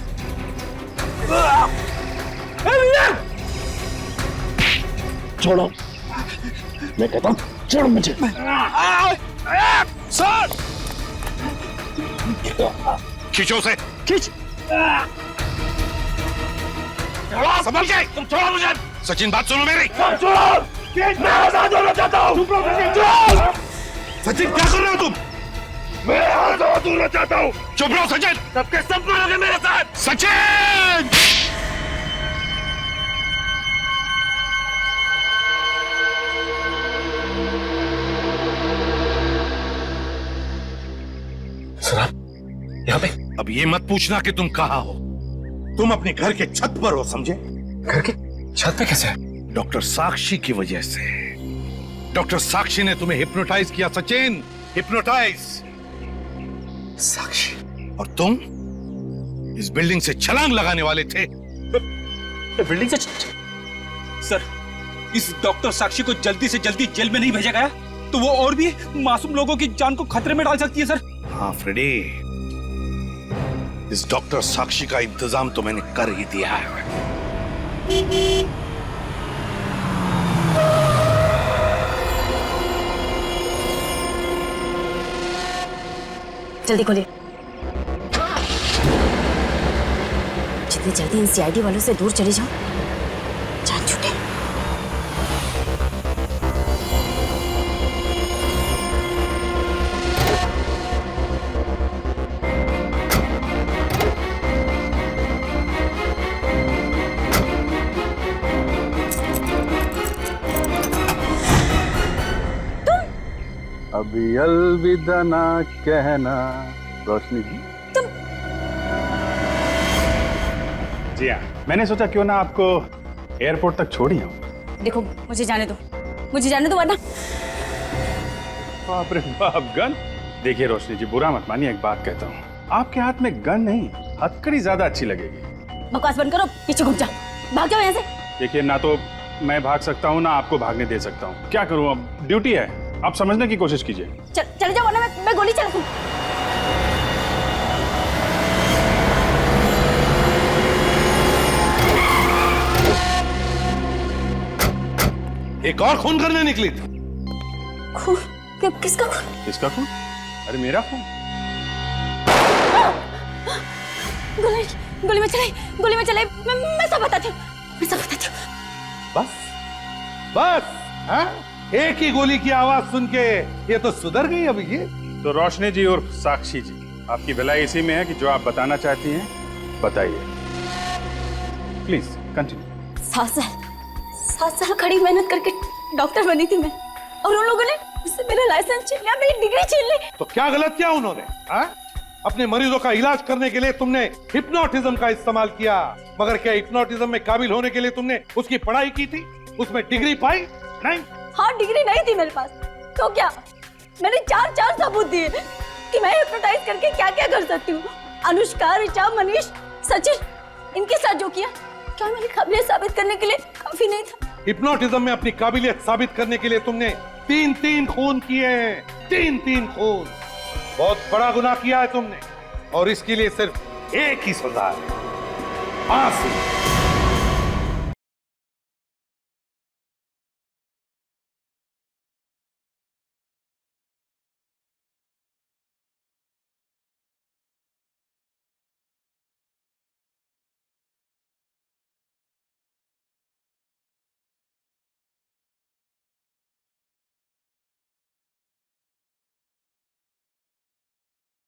छोड़ो, मैं कहता हूँ छोड़ो मुझे। सर, खींचो उसे, खींच। संभल के, तुम छोड़ो मुझे। सचिन, बात सुनो मेरी। छोड़ो, मैं आजाद होना चाहता हूँ। सचिन, क्या कर रहे हो तुम? मैं आजाद होना चाहता हूँ। चुप रहो सचिन, सबके सब मरोगे मेरे साथ। सचिन! सर, आप यहाँ पे? अब ये मत पूछना कि तुम कहाँ हो। तुम अपने घर के छत पर हो, समझे? घर के छत पे कैसे? डॉक्टर साक्षी की वजह से। डॉक्टर साक्षी ने तुम्हें हिप्नोटाइज किया सचिन, हिप्नोटाइज। साक्षी? और तुम इस बिल्डिंग से छलांग लगाने वाले थे। बिल्डिंग से? सर, इस डॉक्टर साक्षी को जल्दी से जल्दी जेल में नहीं भेजा गया तो वो और भी मासूम लोगों की जान को खतरे में डाल सकती है सर। हाँ फ्रेडी, इस डॉक्टर साक्षी का इंतजाम तो मैंने कर ही दिया है। जल्दी खोलिए। जितनी जल्दी इन सीआईडी वालों से दूर चली जाओ, जान छूटे। अभी अलविदा ना कहना रोशनी जी। जी हाँ, मैंने सोचा क्यों ना आपको एयरपोर्ट तक छोड़ ही आऊं। देखो, मुझे जाने दो, मुझे जाने दो वरना। बाप रे बाप, गन? देखिए रोशनी जी, बुरा मत मानिए, एक बात कहता हूँ, आपके हाथ में गन नहीं, हथकड़ी ज्यादा अच्छी लगेगी। बकवास बंद करो, पीछे घूम जाओ, भाग जाओ यहाँ से। देखिए, ना तो मैं भाग सकता हूँ ना आपको भागने दे सकता हूँ। क्या करूँ, अब ड्यूटी है, आप समझने की कोशिश कीजिए। चले जाओ वरना मैं गोली चला दूँ। एक और खून करने निकली थी। खून? किसका खून? किसका खून? अरे मेरा खून। गोली में चलाई, मैं सब बताती हूँ, मैं सब बताती हूँ। बस हाँ? एक ही गोली की आवाज सुन के ये तो सुधर गई अभी ये। तो रोशनी जी और साक्षी जी, आपकी भलाई इसी में है कि जो आप बताना चाहती हैं बताइए। Please continue. 7 साल खड़ी मेहनत करके डॉक्टर बनी थी मैं, और उन लोगों ने मुझसे मेरा लाइसेंस छीन लिया, मेरी डिग्री छीन ली। तो क्या गलत किया उन्होंने? हाँ? अपने मरीजों का इलाज करने के लिए तुमने हिप्नोटिज्म का इस्तेमाल किया, मगर क्या हिप्नोटिज्म में काबिल होने के लिए तुमने उसकी पढ़ाई की थी, उसमें डिग्री पाई? नहीं। हाँ, डिग्री नहीं थी मेरे पास, तो क्या? मैंने 4 सबूत दिए कि मैं हिप्नोटाइज करके क्या क्या कर सकती हूँ। अनुष्का, ऋचा, मनीष, सचिन, इनके साथ जो किया, क्या मेरी काबिलियत साबित करने के लिए काफी नहीं था? हिप्नोटिज्म में अपनी काबिलियत साबित करने के लिए तुमने 3 खून किए हैं। 3 खून, बहुत बड़ा गुनाह किया है तुमने, और इसके लिए सिर्फ एक ही सजा है, फांसी।